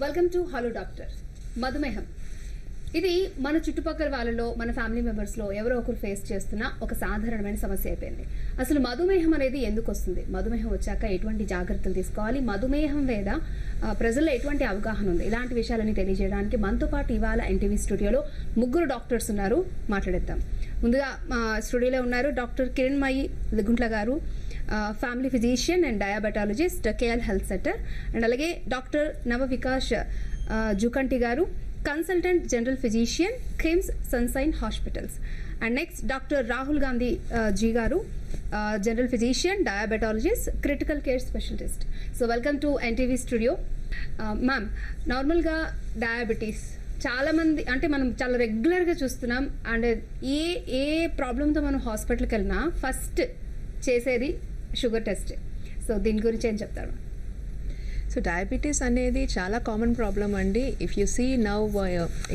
Welcome to hello doctor. మధుమేహం ఇది మన చుట్టుపక్కల వాళ్ళలో, మన ఫ్యామిలీ మెంబర్స్లో ఎవరో ఒకరు ఫేస్ చేస్తున్న ఒక సాధారణమైన సమస్య అయిపోయింది. అసలు మధుమేహం అనేది ఎందుకు వస్తుంది, మధుమేహం వచ్చాక ఎటువంటి జాగ్రత్తలు తీసుకోవాలి, మధుమేహం మీద ప్రజల్లో ఎటువంటి అవగాహన ఉంది, ఇలాంటి విషయాలని తెలియజేయడానికి మనతో పాటు ఇవాళ ఎన్టీవీ స్టూడియోలో ముగ్గురు డాక్టర్స్ ఉన్నారు. మాట్లాడేద్దాం. ముందుగా మా స్టూడియోలో ఉన్నారు డాక్టర్ కిరణ్మయి లిగుంట్ల గారు, family physician and diabetologist, KL health centre. And అలాగే డాక్టర్ నవ వికాస్ జుకంటి గారు, consultant general physician, KIMS sunshine hospitals. And next doctor Rahul Gandhi ji గారు, general physician, diabetologist, critical care specialist. So welcome to NTV studio. Ma'am, నార్మల్గా డయాబెటీస్ చాలామంది అంటే మనం చాలా రెగ్యులర్గా చూస్తున్నాం. అండ్ ఏ ప్రాబ్లంతో మనం హాస్పిటల్కి వెళ్ళినా ఫస్ట్ చేసేది షుగర్ టెస్ట్. సో దీని గురించి ఏం చెప్తారు? సో డయాబెటీస్ అనేది చాలా కామన్ ప్రాబ్లం అండి. If you see now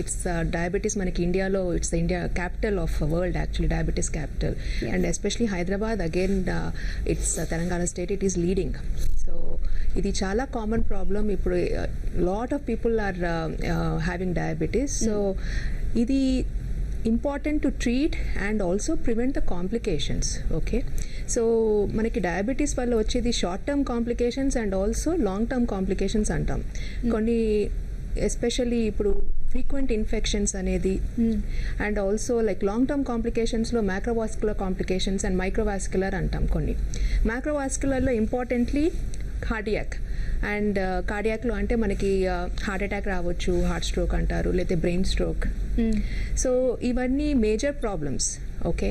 it's diabetes మనకి ఇండియాలో it's India capital of world, actually diabetes capital. And especially Hyderabad, again it's Telangana state, it is leading. So ఇది చాలా కామన్ ప్రాబ్లం. ఇప్పుడు lot of people are having diabetes. So ఇది important to treat and also prevent the complications. Okay, so మనకి diabetes వల్ల వచ్చేది short term complications and also long term complications అంటాం. కొన్ని especially ఇప్పుడు ఫ్రీక్వెంట్ ఇన్ఫెక్షన్స్ అనేది and also like long term కాంప్లికేషన్స్లో macrovascular complications and microvascular అంటాం. కొన్ని మ్యాక్రోవాస్కులర్లో ఇంపార్టెంట్లీ కార్డియాక్. అండ్ కార్డియాక్లో అంటే మనకి హార్ట్ అటాక్ రావచ్చు, హార్ట్ స్ట్రోక్ అంటారు, లేకపోతే బ్రెయిన్ స్ట్రోక్. సో ఇవన్నీ major problems. Okay,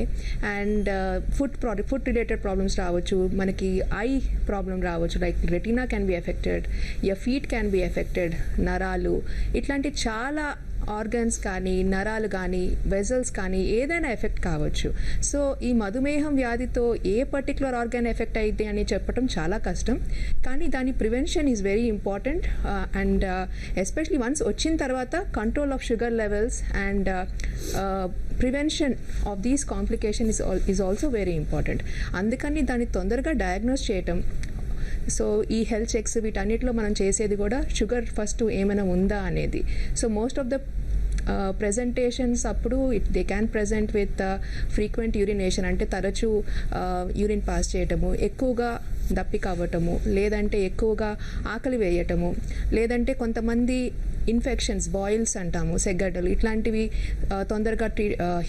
and food related problems రావచ్చు, మనకి ఐ ప్రాబ్లం రావచ్చు, like retina can be affected, your feet can be affected, నరాలు, ఇట్లాంటి చాలా ఆర్గన్స్ కానీ నరాలు కానీ వెజల్స్ కానీ ఏదైనా ఎఫెక్ట్ కావచ్చు. సో ఈ మధుమేహం వ్యాధితో ఏ పర్టికులర్ ఆర్గాన్ ఎఫెక్ట్ అయితే అని చెప్పడం చాలా కష్టం, కానీ దాని prevention is very important. And especially once వచ్చిన తర్వాత control of sugar levels and prevention of these complication is also very important. అందుకని దాన్ని తొందరగా డయాగ్నోస్ చేయటం. సో ఈ హెల్త్ చెక్స్ వీటన్నిటిలో మనం చేసేది కూడా షుగర్ ఫస్ట్ ఏమైనా ఉందా అనేది. So most of the presentations అప్పుడు they can present with frequent urination, అంటే తరచూ యూరిన్ పాస్ చేయటము, ఎక్కువగా దప్పిక అవ్వటము, లేదంటే ఎక్కువగా ఆకలి వేయటము, లేదంటే కొంతమంది ఇన్ఫెక్షన్స్, బాయిల్స్ అంటాము, సెగ్గడ్డలు, ఇట్లాంటివి తొందరగా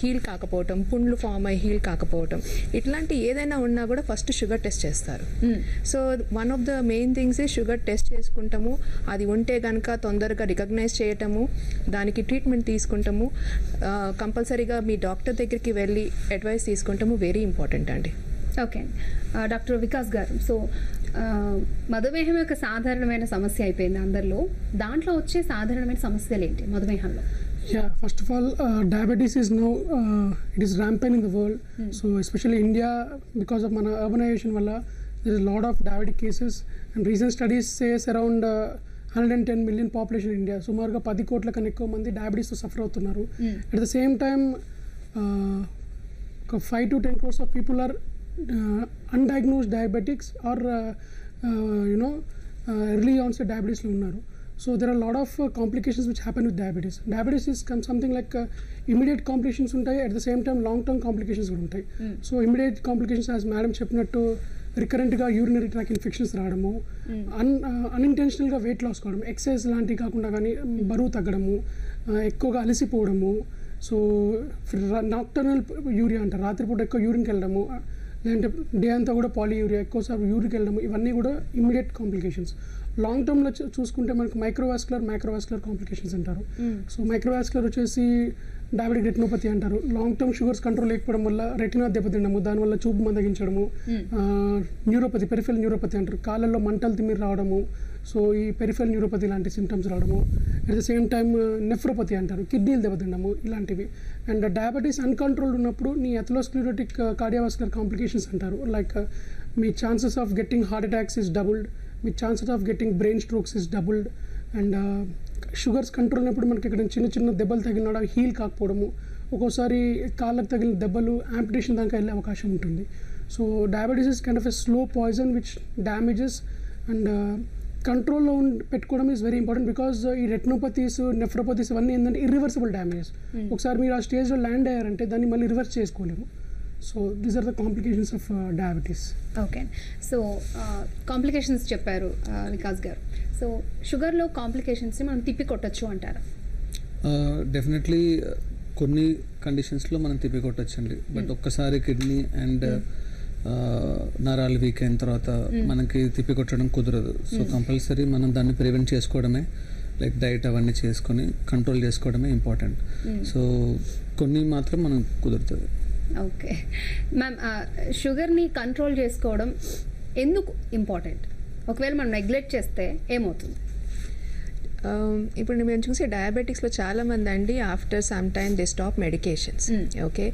హీల్ కాకపోవటం, పుండ్లు ఫామ్ అయ్యి హీల్ కాకపోవటం, ఇట్లాంటి ఏదైనా ఉన్నా కూడా ఫస్ట్ షుగర్ టెస్ట్ చేస్తారు. So one of the main things sugar test చేసుకుంటాము. అది ఉంటే కనుక తొందరగా రికగ్నైజ్ చేయటము, దానికి ట్రీట్మెంట్ తీసుకుంటాము. కంపల్సరీగా మీ డాక్టర్ దగ్గరికి వెళ్ళి అడ్వైస్ తీసుకుంటాము, వెరీ ఇంపార్టెంట్ అండి. ఓకే, డాక్టర్ వికాస్ గారు, సో మధుమేహం యొక్క సాధారణమైన సమస్య అయిపోయింది అందరిలో. దాంట్లో వచ్చే సాధారణమైన సమస్యలు ఏంటి మధుమేహంలో? Yeah, first of all, diabetes is now it is rampant in the world. So especially India, because of mana urbanization valla, there is a lot of diabetic cases, and recent studies says around 110 million population in India. సుమారుగా 10 కోట్ల కన్నా ఎక్కువ మంది డయాబెటీస్తో suffer అవుతున్నారు. At the same time, 5 to 10 crores of people are undiagnosed diabetics or early onset diabetes lo unnaru. So there are a lot of complications which happen with diabetes. Diabetes is something like immediate complications untai, at the same time long term complications kuda untai. So immediate complications, as madam cheppinattu, recurrent గా urinary tract infections రావడము, unintentional గా weight loss కావడం, exercise లాంటివి కాకుండా కానీ బరువు తగ్గడము, ఎక్కువగా అలసిపోవడము, so nocturnal urea అంటారు, రాత్రిపూట ఎక్కువ యూరిన్కి వెళ్ళడము, లేదంటే డే అంతా కూడా పాలియూరియా, ఎక్కువసార్లు యూరిన్కి వెళ్ళడము, ఇవన్నీ కూడా ఇమ్మీడియట్ కాంప్లికేషన్స్. లాంగ్ టర్మ్లో చూసుకుంటే మనకు మైక్రోవాస్కులర్ కాంప్లికేషన్స్ అంటారు. సో మైక్రోవాస్కులర్ వచ్చేసి డయాబెటిక్ రెటినోపతి అంటారు. లాంగ్ టర్మ్ షుగర్స్ కంట్రోల్ లేకపోవడం వల్ల రెటినా దెబ్బతిండము, దానివల్ల చూపు మందగించడము, న్యూరోపతి, పెరిఫెరల్ న్యూరోపతి అంటారు, కాళ్ళల్లో మంటలు తిమ్మిరి రావడము, సో ఈ పెరిఫెరల్ న్యూరోపతి లాంటి సిమ్టమ్స్ రావడము. At the same time nephropathy అంటారు, కిడ్నీలు దెబ్బతిండము, ఇలాంటివి. అండ్ డయాబెటీస్ అన్కంట్రోల్డ్ ఉన్నప్పుడు నీ అథెరోస్క్లెరోటిక్ కార్డియోవాస్కులర్ కాంప్లికేషన్స్ అంటారు. Like me chances of getting heart attacks is doubled, me chances of getting brain strokes is doubled. And sugars control అయినప్పుడు మనకి ఇక్కడ చిన్న చిన్న దెబ్బలు తగిలిన హీల్ కాకపోవడము, ఒక్కోసారి కాళ్ళకు తగిలిన దెబ్బలు యాంపిటేషన్ దాకా వెళ్ళే అవకాశం ఉంటుంది. So diabetes is kind of a slow poison which damages and కంట్రోల్లో పెట్టుకోవడం ఈజ్ వెరీ ఇంపార్టెంట్. బికాజ్ ఈ రెటినోపతీస్, నెఫ్రోపతీస్ ఇవన్నీ ఏంటంటే ఇర్రివర్సిబుల్ డ్యామేజెస్. ఒకసారి మీరు ఆ స్టేజ్లో ల్యాండ్ అయ్యారంటే దాన్ని మళ్ళీ రివర్స్ చేసుకోలేము. So these are the complications of diabetes. Okay, so complications చెప్పారు వికాస్ గారు. సో షుగర్లో కాంప్లికేషన్స్ని మనం తిప్పి కొట్టచ్చు అంటారా? డెఫినెట్లీ కొన్ని కండిషన్స్లో మనం తిప్పి కొట్టచ్చండి. బట్ ఒక్కసారి కిడ్నీ అండ్ నరాలు వీక్ అయిన తర్వాత మనకి తిప్పి కొట్టడం కుదరదు. సో కంపల్సరీ మనం దాన్ని ప్రివెంట్ చేసుకోవడమే, లైక్ డైట్ అవన్నీ చేసుకొని కంట్రోల్ చేసుకోవడమే ఇంపార్టెంట్. సో కొన్ని మాత్రం మనం కుదురుతుంది. ఓకే మ్యామ్, షుగర్ని కంట్రోల్ చేసుకోవడం ఎందుకు ఇంపార్టెంట్? ఒకవేళ మనం నెగ్లెక్ట్ చేస్తే ఏమవుతుంది? ఇప్పుడు మేము చూసే డయాబెటిక్స్లో చాలామంది అండి after some time they stop medications. Okay,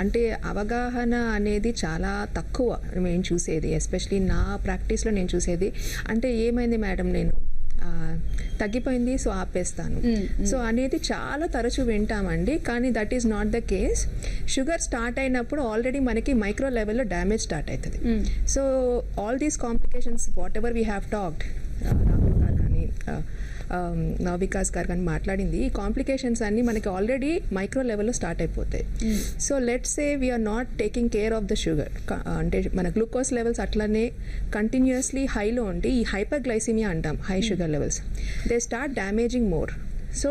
అంటే అవగాహన అనేది చాలా తక్కువ మేము చూసేది. ఎస్పెషలీ నా ప్రాక్టీస్లో నేను చూసేది అంటే ఏమైంది మేడం, నేను తగ్గిపోయింది సో ఆపేస్తాను సో అనేది చాలా తరచూ వింటామండి. కానీ that is not the case. Sugar start అయినప్పుడు ఆల్రెడీ మనకి మైక్రో లెవెల్లో డ్యామేజ్ స్టార్ట్ అవుతుంది. So all these complications what ever we have talked, Rahul గారు కానీ వికాస్ గారు కానీ మాట్లాడింది, ఈ కాంప్లికేషన్స్ అన్నీ మనకి ఆల్రెడీ మైక్రో లెవెల్లో స్టార్ట్ అయిపోతాయి. So let's say we're not taking care of the sugar, అంటే మన గ్లూకోజ్ లెవెల్స్ అట్లనే కంటిన్యూస్లీ హైలో ఉండి ఈ హైపర్ గ్లైసిమియా అంటాం, high sugar levels, they start damaging more. So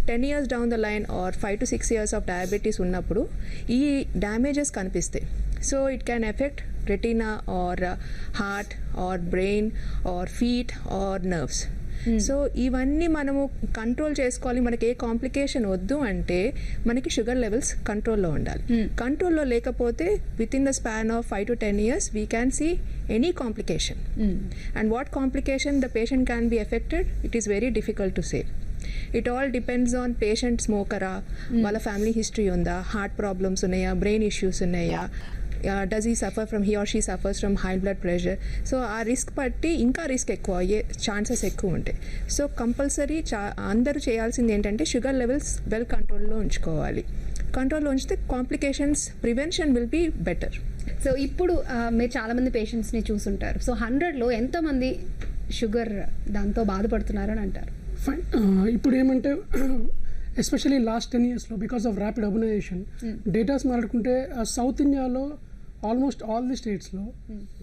10 years down the line or 5 to 6 years of diabetes ఉన్నప్పుడు ఈ damages కనిపిస్తాయి. So it can affect retina or heart or brain or feet or nerves. So ఇవన్నీ మనము control చేసుకోవాలి. మనకి ఏ complication వద్దు అంటే మనకి షుగర్ లెవెల్స్ కంట్రోల్లో ఉండాలి. కంట్రోల్లో లేకపోతే with in the span of 5 to 10 years we can see any complication. And what complication the patient can be affected, it is very difficult to say. It all depends on patient స్మోకరా, వాళ్ళ family history ఉందా, heart problems ఉన్నాయా, brain issues ఉన్నాయా, does he suffer from, he or she suffers from high blood pressure. So ఆ risk బట్టి ఇంకా risk ఎక్కువ అయ్యే ఛాన్సెస్ ఎక్కువ ఉంటాయి. సో కంపల్సరీ అందరూ చేయాల్సింది ఏంటంటే షుగర్ లెవెల్స్ వెల్ కంట్రోల్లో ఉంచుకోవాలి. కంట్రోల్లో ఉంచితే complications prevention will be better. So ఇప్పుడు మీరు చాలామంది పేషెంట్స్ని చూసుంటారు. సో 100లో ఎంతమంది షుగర్ దాంతో బాధపడుతున్నారని అంటారు? ఫైన్. ఇప్పుడు ఏమంటే ఎస్పెషలీ లాస్ట్ 10 yearsలో because of rapid urbanization datas మాట్లాడుకుంటే సౌత్ ఇండియాలో ఆల్మోస్ట్ ఆల్ ది స్టేట్స్లో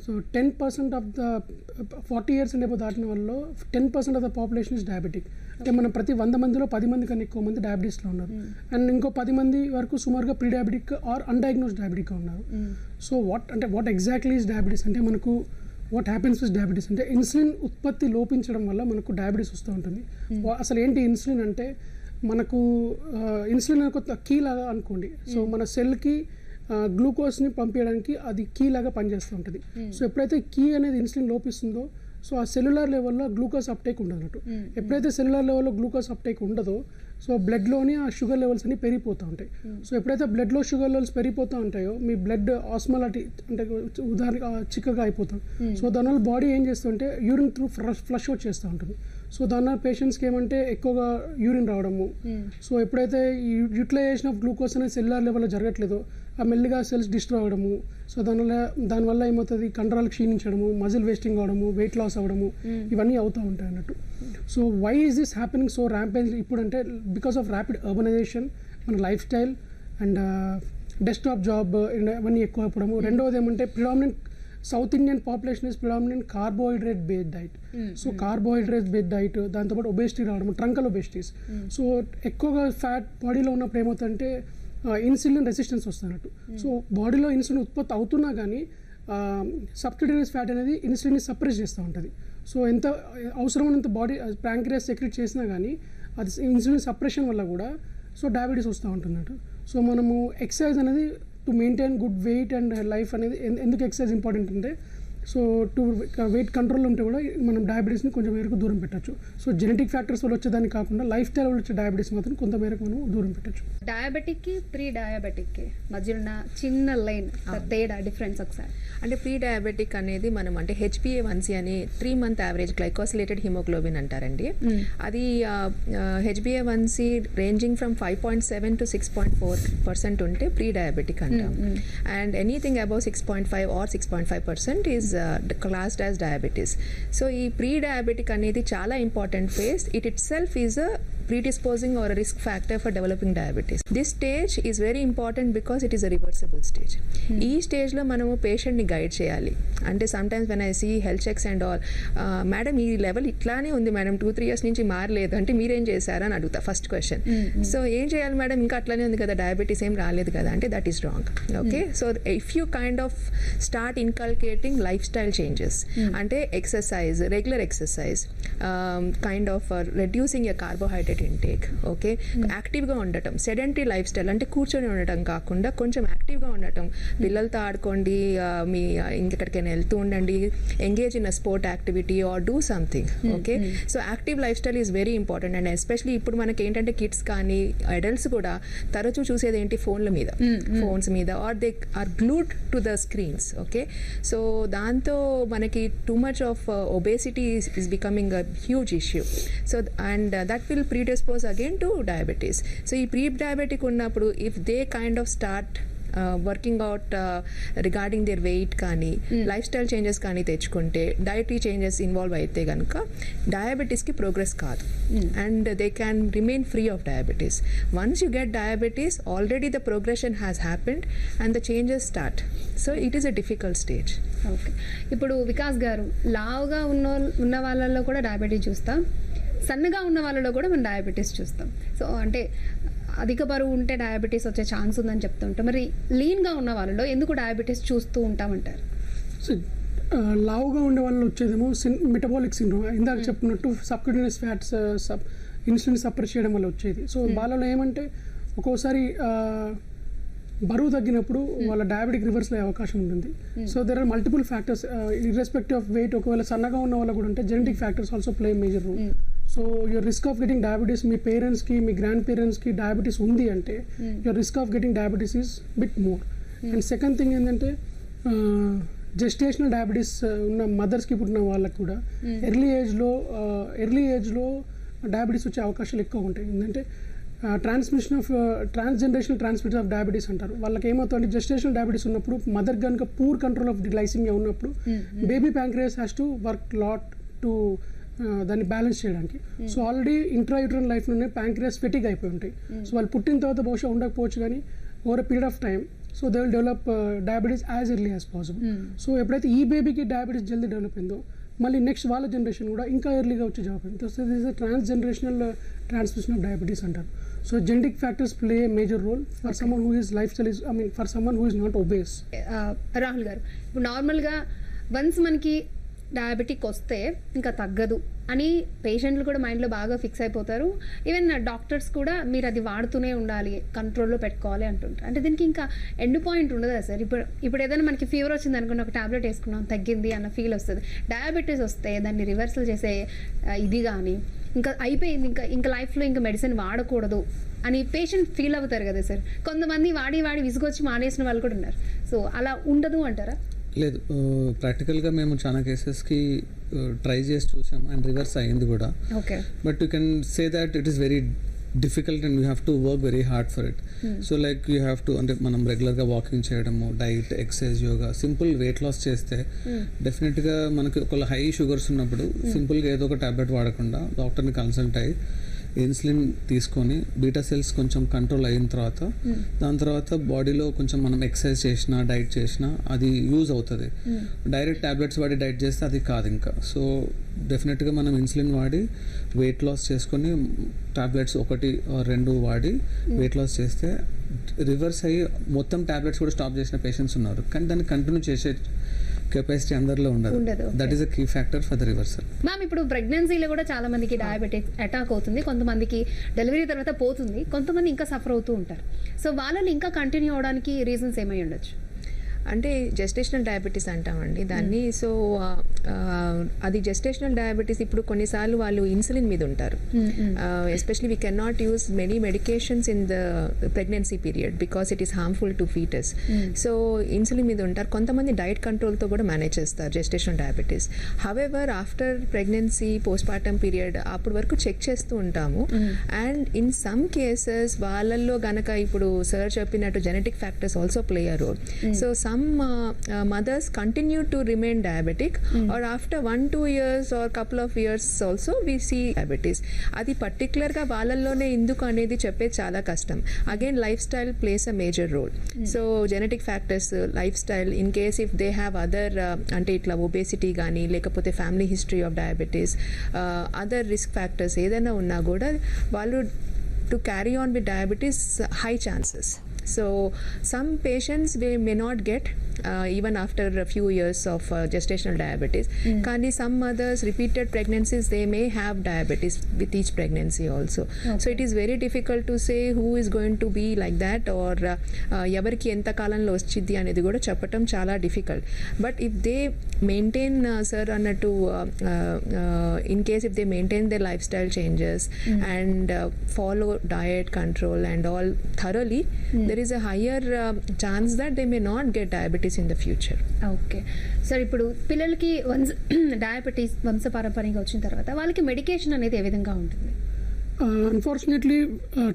so 10% of the 40 years and దాటిన వాళ్ళలో 10% of the population is diabetic. అంటే మనం ప్రతి 100 మందిలో 10 మంది కన్నా ఎక్కువ మంది డయాబెటీస్లో ఉన్నారు. అండ్ ఇంకో 10 మంది వరకు సుమారుగా ప్రీ డయాబెటిక్ ఆర్ అన్డయాగ్నోస్డ్ డయాబెటిక్గా ఉన్నారు. So what exactly is diabetes అంటే మనకు వాట్ హ్యాపెన్స్ విత్ డయాబెటీస్ అంటే ఇన్సులిన్ ఉత్పత్తి లోపించడం వల్ల మనకు డయాబెటీస్ వస్తూ ఉంటుంది. అసలు ఏంటి ఇన్సులిన్ అంటే మనకు ఇన్సులిన్ ఒక కీ లాగా అనుకోండి. సో మన సెల్కి గ్లూకోజ్ని పంపించడానికి అది కీ లాగా పనిచేస్తూ ఉంటుంది. సో ఎప్పుడైతే కీ అనేది ఇన్సులిన్ లోపిస్తుందో సో ఆ సెల్యులార్ లెవెల్లో గ్లూకోజ్ అప్టేక్ ఉండదన్నట్టు. ఎప్పుడైతే సెల్యులార్ లెవెల్లో గ్లూకోజ్ అప్టేక్ ఉండదో సో బ్లడ్లోని ఆ షుగర్ లెవెల్స్ అన్ని పెరిగిపోతూ ఉంటాయి. సో ఎప్పుడైతే బ్లడ్లో షుగర్ లెవెల్స్ పెరిగిపోతూ ఉంటాయో మీ బ్లడ్ ఆస్మాలిటీ అంటే ఉదాహరణకి చిక్కగా అయిపోతుంది. సో దానివల్ల బాడీ ఏం చేస్తుంటే యూరిన్ త్రూ ఫ్లష్ అవుట్ చేస్తూ ఉంటుంది. సో దానివల్ల పేషెంట్స్కి ఏమంటే ఎక్కువగా యూరిన్ రావడము. సో ఎప్పుడైతే ఈ యూటిలైజేషన్ ఆఫ్ గ్లూకోజ్ అనేది సెల్యులార్ లెవెల్లో జరగట్లేదో ఆ మెల్లిగా సెల్స్ డిస్ట్రాయ్ అవ్వడము. సో దానివల్ల ఏమవుతుంది, కండరాలు క్షీణించడము, మజిల్ వేస్టింగ్ అవ్వడము, వెయిట్ లాస్ అవ్వడము, ఇవన్నీ అవుతూ ఉంటాయి అన్నట్టు. So why is this happening so rampage ఇప్పుడు అంటే బికాస్ ఆఫ్ ర్యాపిడ్ అర్బనైజేషన్, మన life style and desktop job ఇవన్నీ ఎక్కువ అయిపోవడము. రెండవది ఏమంటే predominant south Indian population is predominant carbohydrate based diet. So carbohydrate based diet, దాంతోపాటు ఒబేసిటీ రావడం, ట్రంకల్ ఒబేసిటీస్. సో ఎక్కువగా ఫ్యాట్ బాడీలో ఉన్నప్పుడు ఏమవుతుందంటే ఇన్సులిన్ రెసిస్టెన్స్ వస్తున్నట్టు. సో బాడీలో ఇన్సులిన్ ఉత్పత్తి అవుతున్నా కానీ సబ్క్యూటేనియస్ ఫ్యాట్ అనేది ఇన్సులిన్ని సప్రెస్ చేస్తూ ఉంటుంది. సో ఎంత అవసరమైనంత బాడీ ప్యాంక్రియాస్ సెక్రెట్ చేసినా కానీ అది ఇన్సులిన్ సప్రెషన్ వల్ల కూడా సో డయాబెటీస్ వస్తూ ఉంటున్నట్టు. సో మనము ఎక్సర్సైజ్ అనేది to maintain good weight and life అనేది ఎందుకు ఎక్సర్సైజ్ ఇంపార్టెంట్ అంటే సో టు వెయిట్ కంట్రోల్ ఉంటే కూడా మనం డయాబెటీస్ని కొంచెం మేరకు దూరం పెట్టచ్చు. సో జెనెటిక్ ఫ్యాక్టర్స్ వల్ల వచ్చేదాన్ని కాకుండా లైఫ్ స్టైల్ వల్ల వచ్చే డయాబెటీస్ మాత్రం కొంత మేరకు మనం దూరం పెట్టచ్చు. డయాబెటిక్కి ప్రీ డయాబెటిక్కి మధ్య ఉన్న చిన్న లైన్ తేడా డిఫరెన్స్ ఒకసారి అంటే ప్రీ డయాబెటిక్ అనేది మనం అంటే HbA1c అని 3 month యావరేజ్ గ్లైకోసిలేటెడ్ హిమోగ్లోబిన్ అంటారండి. అది HbA1c రేంజింగ్ ఫ్రమ్ 5.7 to 6.4% ఉంటే ప్రీ డయాబెటిక్ అంటాం. And anything above 6.5 or 6.5% is classed as diabetes. So ఈ ప్రీ డయాబెటిక్ అనేది చాలా important phase. It it self is a predisposing or a risk factor for developing diabetes. This stage is very important because it is a reversible stage. ఈ స్టేజ్లో మనము పేషెంట్ని guide చేయాలి. అంటే sometimes when I see health checks and all, madam ఈ level ఇట్లానే ఉంది madam, 2-3 years నుంచి మారలేదు అంటే మీరేం చేశారని అడుగుతా ఫస్ట్ క్వశ్చన్. సో ఏం చేయాలి మేడం, ఇంకా అట్లానే ఉంది కదా, డయాబెటీస్ ఏం రాలేదు కదా అంటే that is wrong. Okay, so if you kind of start inculcating life style changes, అంటే exercise, regular exercise, kind of reducing your carbohydrate intake, okay, యాక్టివ్గా ఉండటం, సెడెంటరీ లైఫ్ స్టైల్ అంటే కూర్చొని ఉండటం కాకుండా కొంచెం యాక్టివ్గా ఉండటం, పిల్లలతో ఆడుకోండి, మీ ఇంకెక్కడికైనా వెళ్తూ ఉండండి, engage in a sport activity or do something. Okay, so active life style is very important. And especially ఇప్పుడు మనకి ఏంటంటే కిడ్స్ కానీ అడల్ట్స్ కూడా తరచూ చూసేది ఏంటి, ఫోన్స్ మీద or they are glued to the screens. Okay, so దాంతో మనకి too much of obesity is becoming a huge issue. So and that will predispose again to diabetes. So ఈ ప్రీ డయాబెటిక్ ఉన్నప్పుడు if they kind of start working out regarding their weight కానీ life style changes కానీ తెచ్చుకుంటే, dietary changes involve అయితే కనుక డయాబెటీస్కి progress కాదు and they can remain free of diabetes. Once you get diabetes already the progression has happened and the changes start. So it is a difficult stage. Okay, ఇప్పుడు వికాస్ గారు, లావుగా ఉన్న వాళ్ళల్లో కూడా డయాబెటీస్ చూస్తాం, సన్నగా ఉన్న వాళ్ళలో కూడా మనం డయాబెటీస్ చూస్తాం. సో అంటే అధిక బరువు ఉంటే డయాబెటీస్ వచ్చే ఛాన్స్ ఉందని చెప్తుంటాం. మరి లీన్గా ఉన్న వాళ్ళలో ఎందుకు డయాబెటీస్ చూస్తూ ఉంటామంటారు? సో లావుగా ఉండే వాళ్ళు వచ్చేదేమో మెటబాలిక్ సిండ్రోమ్, ఇందాక చెప్పినట్టు సబ్క్యూటేనియస్ ఫ్యాట్స్ ఇన్సులిన్ సప్రెస్ చేయడం వల్ల వచ్చేది. సో వాళ్ళలో ఏమంటే ఒక్కోసారి బరువు తగ్గినప్పుడు వాళ్ళ డయాబెటిక్ రివర్స్ అయ్యే అవకాశం ఉంటుంది. So there are multiple factors irrespective of weight. ఒకవేళ సన్నగా ఉన్న వాళ్ళు కూడా ఉంటే genetic factors also play major role. So your risk of getting diabetes, మీ పేరెంట్స్కి మీ గ్రాండ్ పేరెంట్స్కి డయాబెటీస్ ఉంది అంటే your risk of getting diabetes is bit more. And second thing ఏంటంటే జెస్టేషనల్ డయాబెటీస్ ఉన్న మదర్స్కి పుట్టిన వాళ్ళకి కూడా ఎర్లీ ఏజ్లో డయాబెటీస్ వచ్చే అవకాశాలు ఎక్కువ ఉంటాయి. ఏంటంటే transmission of transgenerational transmission of diabetes అంటారు. వాళ్ళకి ఏమవుతుంది, జెస్టేషనల్ డయాబెటీస్ ఉన్నప్పుడు మదర్ కనుక పూర్ కంట్రోల్ ఆఫ్ గ్లైసిమియా ఉన్నప్పుడు baby pancreas has to work lot to దాన్ని బ్యాలెన్స్ చేయడానికి. సో ఆల్రెడీ ఇంట్రాయూటరల్ లైఫ్లోనే ప్యాంక్రియాస్ ఫెటిక్ అయిపోయి ఉంటాయి. సో వాళ్ళు పుట్టిన తర్వాత బహుశా ఉండకపోవచ్చు, కానీ over a period of time so they will develop diabetes as early as possible. So ఎప్పుడైతే ఈ బేబీకి డయాబెటీస్ జల్దీ డెవలప్ అయిందో మళ్ళీ నెక్స్ట్ వాళ్ళ జనరేషన్ కూడా ఇంకా ఎర్లీగా వచ్చే జాబ్ అయింది. So this is transgenerational transmission of diabetes అంటారు. So genetic factors play a major role for someone who is life style for someone who is not obese. Rahul గారు, ఇప్పుడు నార్మల్గా వన్స్ మనకి డయాబెటిక్ వస్తే ఇంకా తగ్గదు అని పేషెంట్లు కూడా మైండ్లో బాగా ఫిక్స్ అయిపోతారు. ఈవెన్ డాక్టర్స్ కూడా మీరు అది వాడుతూనే ఉండాలి, కంట్రోల్లో పెట్టుకోవాలి అంటుంటారు. అంటే దీనికి ఇంకా ఎండ్ పాయింట్ ఉండదా సార్? ఇప్పుడు ఏదైనా మనకి ఫీవర్ వచ్చింది అనుకున్న ఒక టాబ్లెట్ వేసుకున్నాం తగ్గింది అన్న ఫీల్ వస్తుంది. డయాబెటీస్ వస్తే దాన్ని రివర్సల్ చేసే ఇది కానీ ఇంకా అయిపోయింది, ఇంకా లైఫ్లో ఇంకా మెడిసిన్ వాడకూడదు అని పేషెంట్ ఫీల్ అవుతారు కదా సార్. కొంతమంది వాడి విసుగొచ్చి మానేసిన వాళ్ళు కూడా ఉన్నారు. సో అలా ఉండదు అంటారా? లేదు, ప్రాక్టికల్గా మేము చాలా కేసెస్కి ట్రై చేసి చూసాము అండ్ రివర్స్ అయ్యింది కూడా. Okay, but you can say that it is very difficult and you have to work very hard for it. So like you have to, అంటే మనం రెగ్యులర్గా వాకింగ్ చేయడము, diet, exercise, yoga, simple weight loss చేస్తే డెఫినెట్గా మనకి ఒకవేళ high sugars ఉన్నప్పుడు సింపుల్గా ఏదో ఒక టాబ్లెట్ వాడకుండా డాక్టర్ని కన్సల్ట్ అయ్యి ఇన్సులిన్ తీసుకొని బీటా సెల్స్ కొంచెం కంట్రోల్ అయిన తర్వాత దాని తర్వాత బాడీలో కొంచెం మనం ఎక్సర్సైజ్ చేసినా డైట్ చేసినా అది యూజ్ అవుతుంది. డైరెక్ట్ ట్యాబ్లెట్స్ వాడి డైట్ చేస్తే అది కాదు ఇంకా. సో డెఫినెట్గా మనం ఇన్సులిన్ వాడి వెయిట్ లాస్ చేసుకొని ట్యాబ్లెట్స్ 1-2 వాడి వెయిట్ లాస్ చేస్తే రివర్స్ అయ్యి మొత్తం ట్యాబ్లెట్స్ కూడా స్టాప్ చేసిన పేషెంట్స్ ఉన్నారు. కానీ దాన్ని కంటిన్యూ చేసే కెపాసిటీ అందరిలో ఉండదు. That is a key factor for the reversal. Ma'am, ఇప్పుడు ప్రెగ్నెన్సీలో కూడా చాలా మందికి డయాబెటిక్స్ అటాక్ అవుతుంది, కొంతమందికి డెలివరీ తర్వాత పోతుంది, కొంతమంది ఇంకా సఫర్ అవుతూ ఉంటారు. సో వాళ్ళని ఇంకా కంటిన్యూ అవడానికి రీజన్స్ ఏమై ఉండొచ్చు? అంటే జెస్టేషనల్ డయాబెటీస్ అంటామండి దాన్ని. సో అది జెస్టేషనల్ డయాబెటీస్ ఇప్పుడు కొన్నిసార్లు వాళ్ళు ఇన్సులిన్ మీద ఉంటారు. Especially we can not use many medications in the pregnancy period because it is harmful to foetus. So insulin మీద ఉంటారు. కొంతమంది డైట్ కంట్రోల్తో కూడా మేనేజ్ చేస్తారు gestational diabetes. However after pregnancy postmortem period అప్పటి వరకు చెక్ చేస్తూ ఉంటాము. అండ్ ఇన్ సమ్ కేసెస్ వాళ్ళల్లో గనక ఇప్పుడు సార్ చెప్పినట్టు genetic factors also play a role. So some mothers continue to remain diabetic or after 1-2 years or couple of years also we see diabetes. అది పర్టికులర్గా వాళ్ళల్లోనే ఎందుకు అనేది చెప్పేది చాలా కష్టం. Again life style plays a major role. So genetic factors, life style, in case if they have other అంటే ఇట్లా obesity కానీ లేకపోతే family history of diabetes, other risk factors ఏదైనా ఉన్నా కూడా వాళ్ళు to carry on with diabetes high chances. So some patients may not get even after a few years of gestational diabetes. Kandi some mothers repeated pregnancies they may have diabetes with each pregnancy also. So it is very difficult to say who is going to be like that or evariki enta kalanlo vachiddi anedi kuda cheppatam chaala difficult. But if they maintain sir annattu in case if they maintain their lifestyle changes and follow diet control and all thoroughly, there is a higher chance that they may not get diabetes in the future. Okay sir, ఇప్పుడు పిల్లలకి diabetes వంశపారంపర్యంగా వచ్చిన తర్వాత వాళ్ళకి medication అనేది ఏ విధంగా ఉంటుంది? అన్ఫార్చునేట్లీ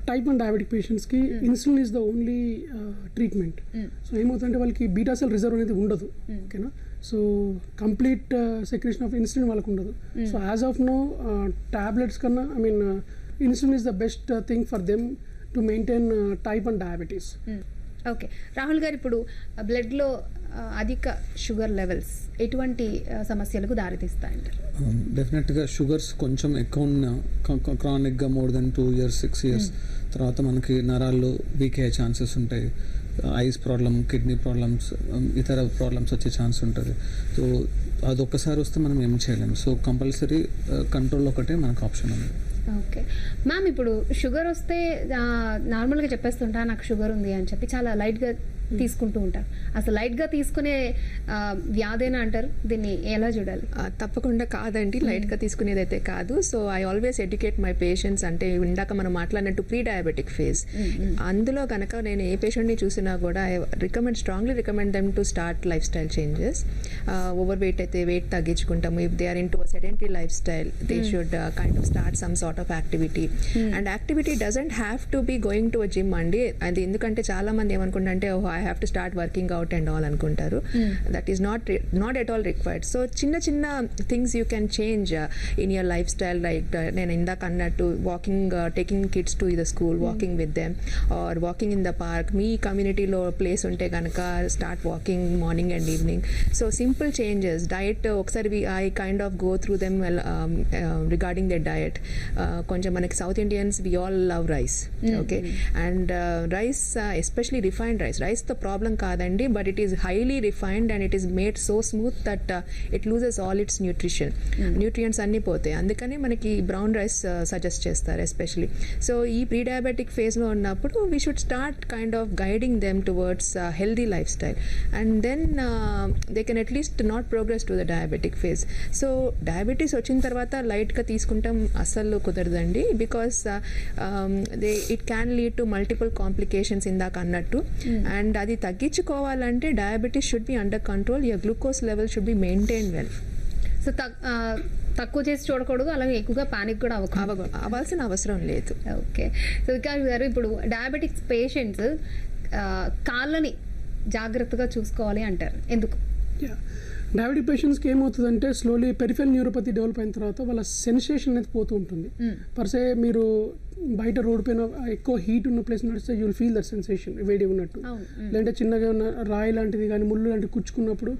టైప్ 1 డయాబెటిక్ పేషెంట్స్కి insulin is the only treatment. So ఏమవుతుందంటే వాళ్ళకి బీటా సెల్ రిజర్వ్ అనేది ఉండదు. ఓకేనా? So complete secretion of insulin వాళ్ళకు ఉండదు. So as of no tablets కన్నా insulin is the best thing for them to maintain type 1 diabetes. Okay Rahul గారు, ఇప్పుడు బ్లడ్లో అధిక షుగర్ లెవెల్స్ ఎటువంటి సమస్యలకు దారితీస్తాయంటారు? డెఫినెట్గా షుగర్స్ కొంచెం ఎక్కువ ఉన్న క్రానిక్గా మోర్ దెన్ 2 years 6 years తర్వాత మనకి నరాల్లో వీక్ అయ్యే ఛాన్సెస్ ఉంటాయి. ఐస్ ప్రాబ్లమ్, కిడ్నీ ప్రాబ్లమ్స్, ఇతర ప్రాబ్లమ్స్ వచ్చే ఛాన్స్ ఉంటుంది. సో అదొక్కసారి వస్తే మనం ఏం చేయలేము. సో కంపల్సరీ కంట్రోల్ ఒకటే మనకు ఆప్షన్ ఉంది. ఓకే మ్యామ్, ఇప్పుడు షుగర్ వస్తే నార్మల్గా చెప్పేస్తుంటా నాకు షుగర్ ఉంది అని చెప్పి చాలా లైట్గా తీసుకుంటూ ఉంటారు. అసలు లైట్గా తీసుకునే వ్యాధేనా అంటారు, దీన్ని ఎలా చూడాలి? తప్పకుండా కాదండి, లైట్గా తీసుకునేది అయితే కాదు. So I always educate my patients. అంటే ఇందాక మనం మాట్లాడినట్టు ప్రీ డయాబెటిక్ ఫేజ్, అందులో కనుక నేను ఏ పేషెంట్ని చూసినా కూడా I strongly recommend them to start life style changes. Over weight అయితే వెయిట్ తగ్గించుకుంటాము. If they are in to sedentary life style they should kind of start some sort of activity. And activity doesn't have to be going to a gym అండి. అది ఎందుకంటే చాలా మంది ఏమనుకుంటారంటే I have to start working out and all అనుకుంటారు. That is not at all required. So చిన్న చిన్న things you can change in your life style. Like నేను ఇందాక అన్నట్టు walking, taking kids to the school, walking with them or walking in the park. మీ కమ్యూనిటీలో place ఉంటే కనుక start walking morning and evening. So simple changes. Diet ఒకసారి I kind of go through them regarding the diet. కొంచెం మనకి south Indians we all love rice. Okay, and rice especially refined రైస్తో problem కాదండి, but it is highly refined and it is made so smooth that it loses all its nutrients అన్నీ పోతాయి. అందుకని మనకి brown rice suggest చేస్తారు especially. So ఈ pre diabetic ఫేజ్లో ఉన్నప్పుడు we should start kind of guiding them towards healthy life style and then they can at least not progress to the diabetic phase. So diabetes వచ్చిన తర్వాత లైట్గా తీసుకుంటాం అస్సలు కుదరదండి, because it can lead to multiple complications ఇందాక అన్నట్టు. And అది తగ్గించుకోవాలంటే diabetes should be under control. Your glucose level should be maintain well. So తక్కువ చేసి చూడకూడదు, అలాగే ఎక్కువగా పానిక్ కూడా అవ్వాల్సిన అవసరం లేదు. ఓకే, సో వికాస్ గారు, ఇప్పుడు డయాబెటిక్స్ పేషెంట్స్ కాళ్ళని జాగ్రత్తగా చూసుకోవాలి అంటారు, ఎందుకు? డయాబెటిక్ పేషెంట్స్కి ఏమవుతుందంటే స్లోలీ పెరిఫెరల్ న్యూరోపతి డెవలప్ అయిన తర్వాత వాళ్ళ సెన్సేషన్ అనేది పోతూ ఉంటుంది. పర్సే మీరు బయట రోడ్ పైన ఎక్కువ హీట్ ఉన్న ప్లేస్ నడిస్తే you will feel that sensation, వేడి ఉన్నట్టు. లేదంటే చిన్నగా ఉన్న రాయి లాంటిది కానీ ముళ్ళు లాంటివి కుచ్చుకున్నప్పుడు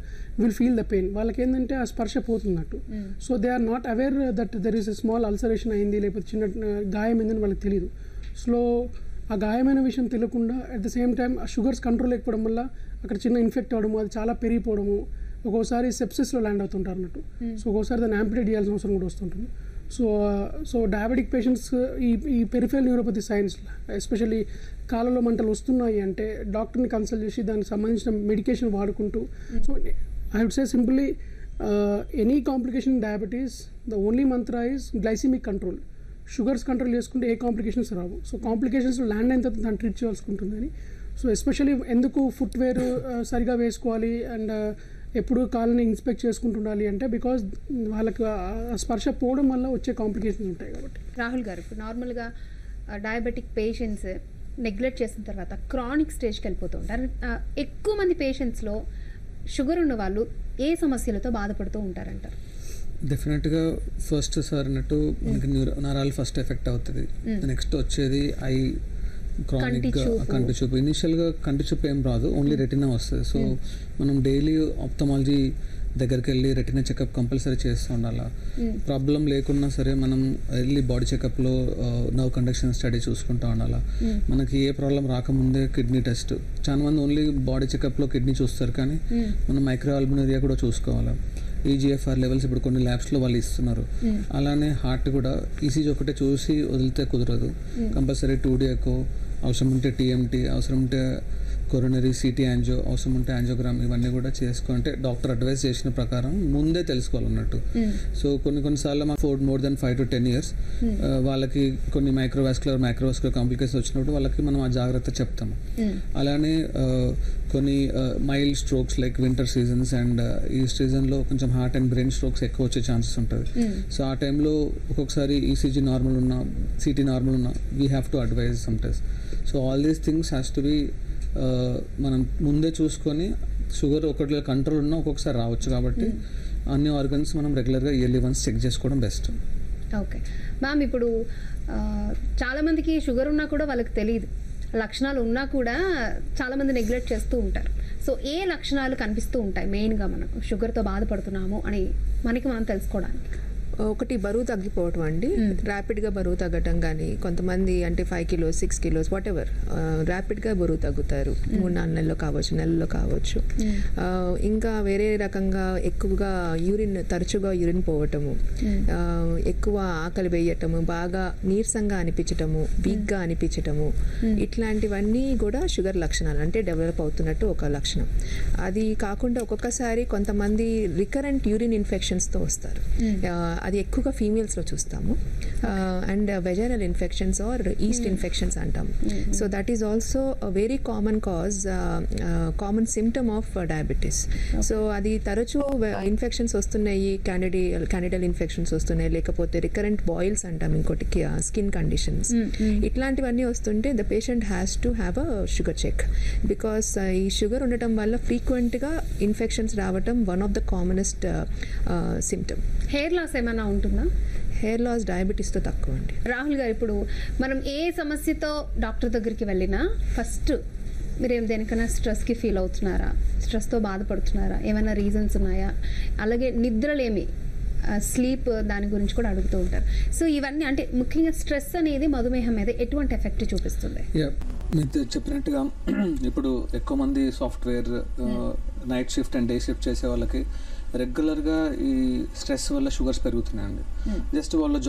విల్ ఫీల్ ద పెయిన్. వాళ్ళకి ఏంటంటే ఆ స్పర్శ పోతున్నట్టు. So they are not aware that there is a small ulceration అయింది, లేకపోతే చిన్న గాయం అయిందని వాళ్ళకి తెలియదు. ఆ గాయమైన విషయం తెలియకుండా అట్ ద సేమ్ టైం ఆ షుగర్స్ కంట్రోల్ లేకపోవడం వల్ల అక్కడ చిన్న ఇన్ఫెక్ట్ అవ్వడము, అది చాలా పెరిగిపోవడము, ఒక్కోసారి సెప్సిస్లో ల్యాండ్ అవుతుంటారు అన్నట్టు. సో ఒక్కోసారి దాన్ని యాంపిటేట్ చేయాల్సిన అవసరం కూడా వస్తుంటుంది. సో డయాబెటిక్ పేషెంట్స్ ఈ పెరిఫెరల్ న్యూరోపతి సైన్స్ ఎస్పెషల్లీ కాళ్ళలో మంటలు వస్తున్నాయి అంటే డాక్టర్ని కన్సల్ట్ చేసి దానికి సంబంధించిన మెడికేషన్ వాడుకుంటూ, so I would say simply any complication in diabetes the only mantra is glycemic control. Sugars control చేసుకుంటే ఏ కాంప్లికేషన్స్ రావు. సో కాంప్లికేషన్స్ ల్యాండ్ అయిన తర్వాత దాన్ని ట్రీట్ చేయాల్సి ఉంటుందని. సో ఎస్పెషల్లీ ఎందుకు ఫుట్వేర్ సరిగా వేసుకోవాలి అండ్ ఎప్పుడు కాళ్ళని ఇన్స్పెక్ట్ చేసుకుంటుండాలి అంటే బికాజ్ వాళ్ళకి స్పర్శ పోవడం వల్ల వచ్చే కాంప్లికేషన్స్ ఉంటాయి కాబట్టి. రాహుల్ గారు, ఇప్పుడు నార్మల్గా డయాబెటిక్ పేషెంట్స్ నెగ్లెక్ట్ చేసిన తర్వాత క్రానిక్ స్టేజ్కి వెళ్ళిపోతూ ఉంటారు. ఎక్కువ మంది పేషెంట్స్లో షుగర్ ఉన్న వాళ్ళు ఏ సమస్యలతో బాధపడుతూ ఉంటారంటారు? డెఫినెట్గా ఫస్ట్ సార్ అన్నట్టు మనకి నరాలు ఫస్ట్ ఎఫెక్ట్ అవుతుంది. నెక్స్ట్ వచ్చేది ఐ క్రానిక్ కంటి చూపు. ఇనిషియల్గా కంటి చూపు ఏం రాదు, ఓన్లీ రెటినా వస్తుంది. సో మనం డైలీ ఆప్థమాలజీ దగ్గరికి వెళ్ళి రెటినా చెకప్ కంపల్సరీ చేస్తూ ఉండాలి. ప్రాబ్లం లేకున్నా సరే మనం వెళ్ళి బాడీ చెకప్లో నర్వ్ కండక్షన్ స్టడీ చూసుకుంటూ ఉండాలి. మనకి ఏ ప్రాబ్లం రాకముందే కిడ్నీ టెస్ట్, చాలా మంది ఓన్లీ బాడీ చెకప్లో కిడ్నీ చూస్తారు, కానీ మనం మైక్రోఆల్బుమిరియా కూడా చూసుకోవాలి. ఈజీఎఫ్ఆర్ లెవెల్స్ ఇప్పుడు కొన్ని ల్యాబ్స్లో వాళ్ళు ఇస్తున్నారు. అలానే హార్ట్ కూడా ఈసీజీ ఒకటే చూసి వదిలితే కుదరదు, కంపల్సరీ 2D ఎకో, అవసరం ఉంటే టీఎంటీ, అవసరం ఉంటే కొరోనరీ సిటీ యాంజియో, అవసరం ఉంటే యాంజియోగ్రామ్, ఇవన్నీ కూడా చేసుకుంటే డాక్టర్ అడ్వైస్ చేసిన ప్రకారం ముందే తెలుసుకోవాలన్నట్టు. సో కొన్నిసార్లు మాకు మోర్ దెన్ 5 to 10 years వాళ్ళకి కొన్ని మైక్రోవాస్కులర్ కాంప్లికేషన్స్ వచ్చినప్పుడు వాళ్ళకి మనం ఆ జాగ్రత్త చెప్తాము. అలానే కొన్ని mild strokes like winter seasons and ఈ సీజన్లో కొంచెం హార్ట్ అండ్ బ్రెయిన్ స్ట్రోక్స్ ఎక్కువ వచ్చే ఛాన్సెస్ ఉంటుంది. సో ఆ టైంలో ఒక్కొక్కసారి ఈసీజీ నార్మల్ ఉన్నా, సిటీ నార్మల్ ఉన్నా, we have to advise sometimes. So all these things has to be మనం ముందే చూసుకొని, షుగర్ ఒకటి కంట్రోల్ ఉన్నా ఒక్కొక్కసారి రావచ్చు కాబట్టి అన్ని ఆర్గన్స్ మనం రెగ్యులర్గా ఇయర్లీ వన్స్ చెక్ చేసుకోవడం బెస్ట్. ఓకే మ్యామ్, ఇప్పుడు చాలామందికి షుగర్ ఉన్నా కూడా వాళ్ళకి తెలియదు, లక్షణాలు ఉన్నా కూడా చాలామంది నెగ్లెక్ట్ చేస్తూ ఉంటారు. సో ఏ లక్షణాలు కనిపిస్తూ ఉంటాయి మెయిన్గా మనం షుగర్తో బాధపడుతున్నాము అని మనకి మనం తెలుసుకోవడానికి? ఒకటి బరువు తగ్గిపోవటం అండి, ర్యాపిడ్గా బరువు తగ్గటం. కానీ కొంతమంది అంటే 5 kilos 6 kilos వాట్ ఎవర్ ర్యాపిడ్గా బరువు తగ్గుతారు, 3-4 నెలల్లో కావచ్చు, నెలల్లో కావచ్చు. ఇంకా వేరే రకంగా ఎక్కువగా తరచుగా యూరిన్ పోవటము, ఎక్కువ ఆకలి వేయటము, బాగా నీరసంగా అనిపించటము, వీక్గా అనిపించటము, ఇట్లాంటివన్నీ కూడా షుగర్ లక్షణాలు, అంటే డెవలప్ అవుతున్నట్టు ఒక లక్షణం. అది కాకుండా ఒక్కొక్కసారి కొంతమంది రికరెంట్ యూరిన్ ఇన్ఫెక్షన్స్తో వస్తారు. అది ఎక్కువగా ఫీమేల్స్లో చూస్తాము. And vaginal infections or yeast infections అంటాము. So that is also very common cause, common symptom of diabetes. So అది తరచూ ఇన్ఫెక్షన్స్ వస్తున్నాయి, క్యాండిడల్ ఇన్ఫెక్షన్స్ వస్తున్నాయి, లేకపోతే రికరెంట్ బాయిల్స్ అంటాం, ఇంకోటి స్కిన్ కండిషన్స్, ఇట్లాంటివన్నీ వస్తుంటే the patient has to have a sugar check. Because ఈ షుగర్ ఉండటం వల్ల ఫ్రీక్వెంట్గా ఇన్ఫెక్షన్స్ రావటం one of the commonest symptom. Hair loss ఏమైనా ఉంటుందా? హెయిర్ లాస్ డయాబెటీస్తో తక్కువ అండి. రాహుల్ గారు, ఇప్పుడు మనం ఏ సమస్యతో డాక్టర్ దగ్గరికి వెళ్ళినా ఫస్ట్ మీరు దేనికైనా స్ట్రెస్కి ఫీల్ అవుతున్నారా, స్ట్రెస్తో బాధపడుతున్నారా, ఏమైనా రీజన్స్ ఉన్నాయా, అలాగే నిద్రలేమి, స్లీప్, దాని గురించి కూడా అడుగుతూ ఉంటారు. సో ఇవన్నీ అంటే ముఖ్యంగా స్ట్రెస్ అనేది మధుమేహం మీద ఎటువంటి ఎఫెక్ట్ చూపిస్తుంది? మీరు చెప్పినట్టుగా ఇప్పుడు ఎక్కువ మంది software night shift and day shift చేసే వాళ్ళకి రెగ్యులర్గా ఈ స్ట్రెస్ వల్ల షుగర్స్ పెరుగుతున్నాయండి. జస్ట్ వాళ్ళు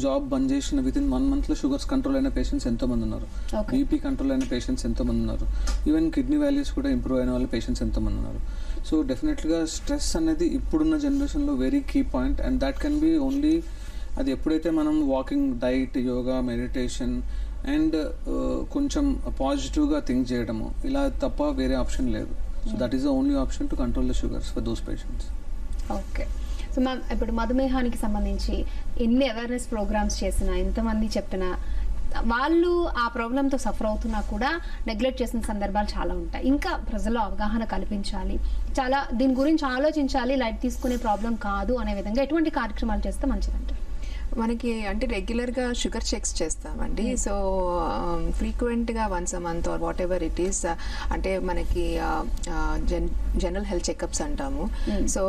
జాబ్ బంద్ చేసిన విత్ ఇన్ 1 monthలో షుగర్స్ కంట్రోల్ అయిన పేషెంట్స్ ఎంతోమంది ఉన్నారు, బీపీ కంట్రోల్ అయిన పేషెంట్స్ ఎంతోమంది ఉన్నారు, ఈవెన్ కిడ్నీ వాల్యూస్ కూడా ఇంప్రూవ్ అయిన వాళ్ళ పేషెంట్స్ ఎంతోమంది ఉన్నారు. సో డెఫినెట్గా స్ట్రెస్ అనేది ఇప్పుడున్న జనరేషన్లో very key point. And that can be only, అది ఎప్పుడైతే మనం walking, diet, yoga, meditation and కొంచెం పాజిటివ్గా థింక్ చేయడము, ఇలా తప్ప వేరే ఆప్షన్ లేదు. So that is the only option to control the sugars for those patients. Okay. So ma'am, ఇప్పుడు మధుమేహానికి సంబంధించి ఎన్ని అవేర్నెస్ ప్రోగ్రామ్స్ చేసినా, ఎంతమంది చెప్పినా, వాళ్ళు ఆ ప్రాబ్లంతో సఫర్ అవుతున్నా కూడా నెగ్లెక్ట్ చేసిన సందర్భాలు చాలా ఉంటాయి. ఇంకా ప్రజల్లో అవగాహన కల్పించాలి, చాలా దీని గురించి ఆలోచించాలి, లైట్ తీసుకునే ప్రాబ్లం కాదు అనే విధంగా ఎటువంటి కార్యక్రమాలు చేస్తే మంచిదంటారు? మనకి అంటే రెగ్యులర్గా షుగర్ చెక్స్ చేస్తామండి. సో ఫ్రీక్వెంట్గా once a month or whatever it is, అంటే మనకి జనరల్ హెల్త్ చెకప్స్ అంటాము. So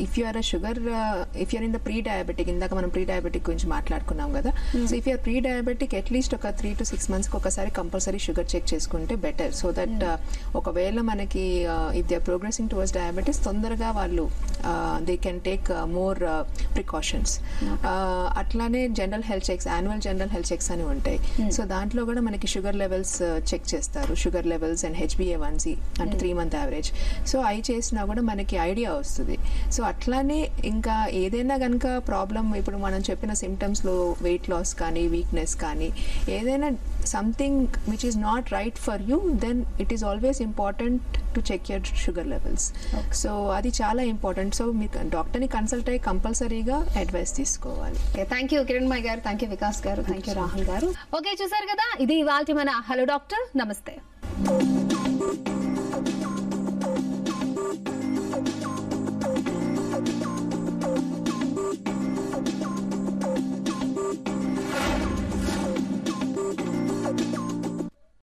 if you are if you're in the pre diabetic, ఇందాక మనం ప్రీ డయాబెటిక్ గురించి మాట్లాడుకున్నాం కదా. So if you're pre diabetic at least ఒక 3 to 6 monthsకి ఒకసారి కంపల్సరీ షుగర్ చెక్ చేసుకుంటే బెటర్. సో దట్ ఒకవేళ మనకి if they are progressing towards diabetes, తొందరగా వాళ్ళు they can take more precautions. అట్లానే general health checks, annual general health checks అని ఉంటాయి. సో దాంట్లో కూడా మనకి షుగర్ లెవెల్స్ చెక్ చేస్తారు, షుగర్ లెవెల్స్ అండ్ HbA1c అంటే 3 month యావరేజ్. సో అవి చేసినా కూడా మనకి ఐడియా వస్తుంది. సో అట్లానే ఇంకా ఏదైనా కనుక ప్రాబ్లం, ఇప్పుడు మనం చెప్పిన సిమ్టమ్స్లో వెయిట్ లాస్ కానీ వీక్నెస్ కానీ ఏదైనా something which is not right for you, then it is always important to check your sugar levels. So అది చాలా ఇంపార్టెంట్. సో మీరు డాక్టర్ని కన్సల్ట్ అయ్యి కంపల్సరీగా అడ్వైస్ తీసుకోవాలి. థ్యాంక్ యూ కిరణ్మయ్ గారు, థ్యాంక్ యూ వికాస్ గారు, థ్యాంక్ యూ రాహుల్ గారు. ఓకే, చూసారు కదా, ఇది ఇవాల్టి మన హలో డాక్టర్. నమస్తే.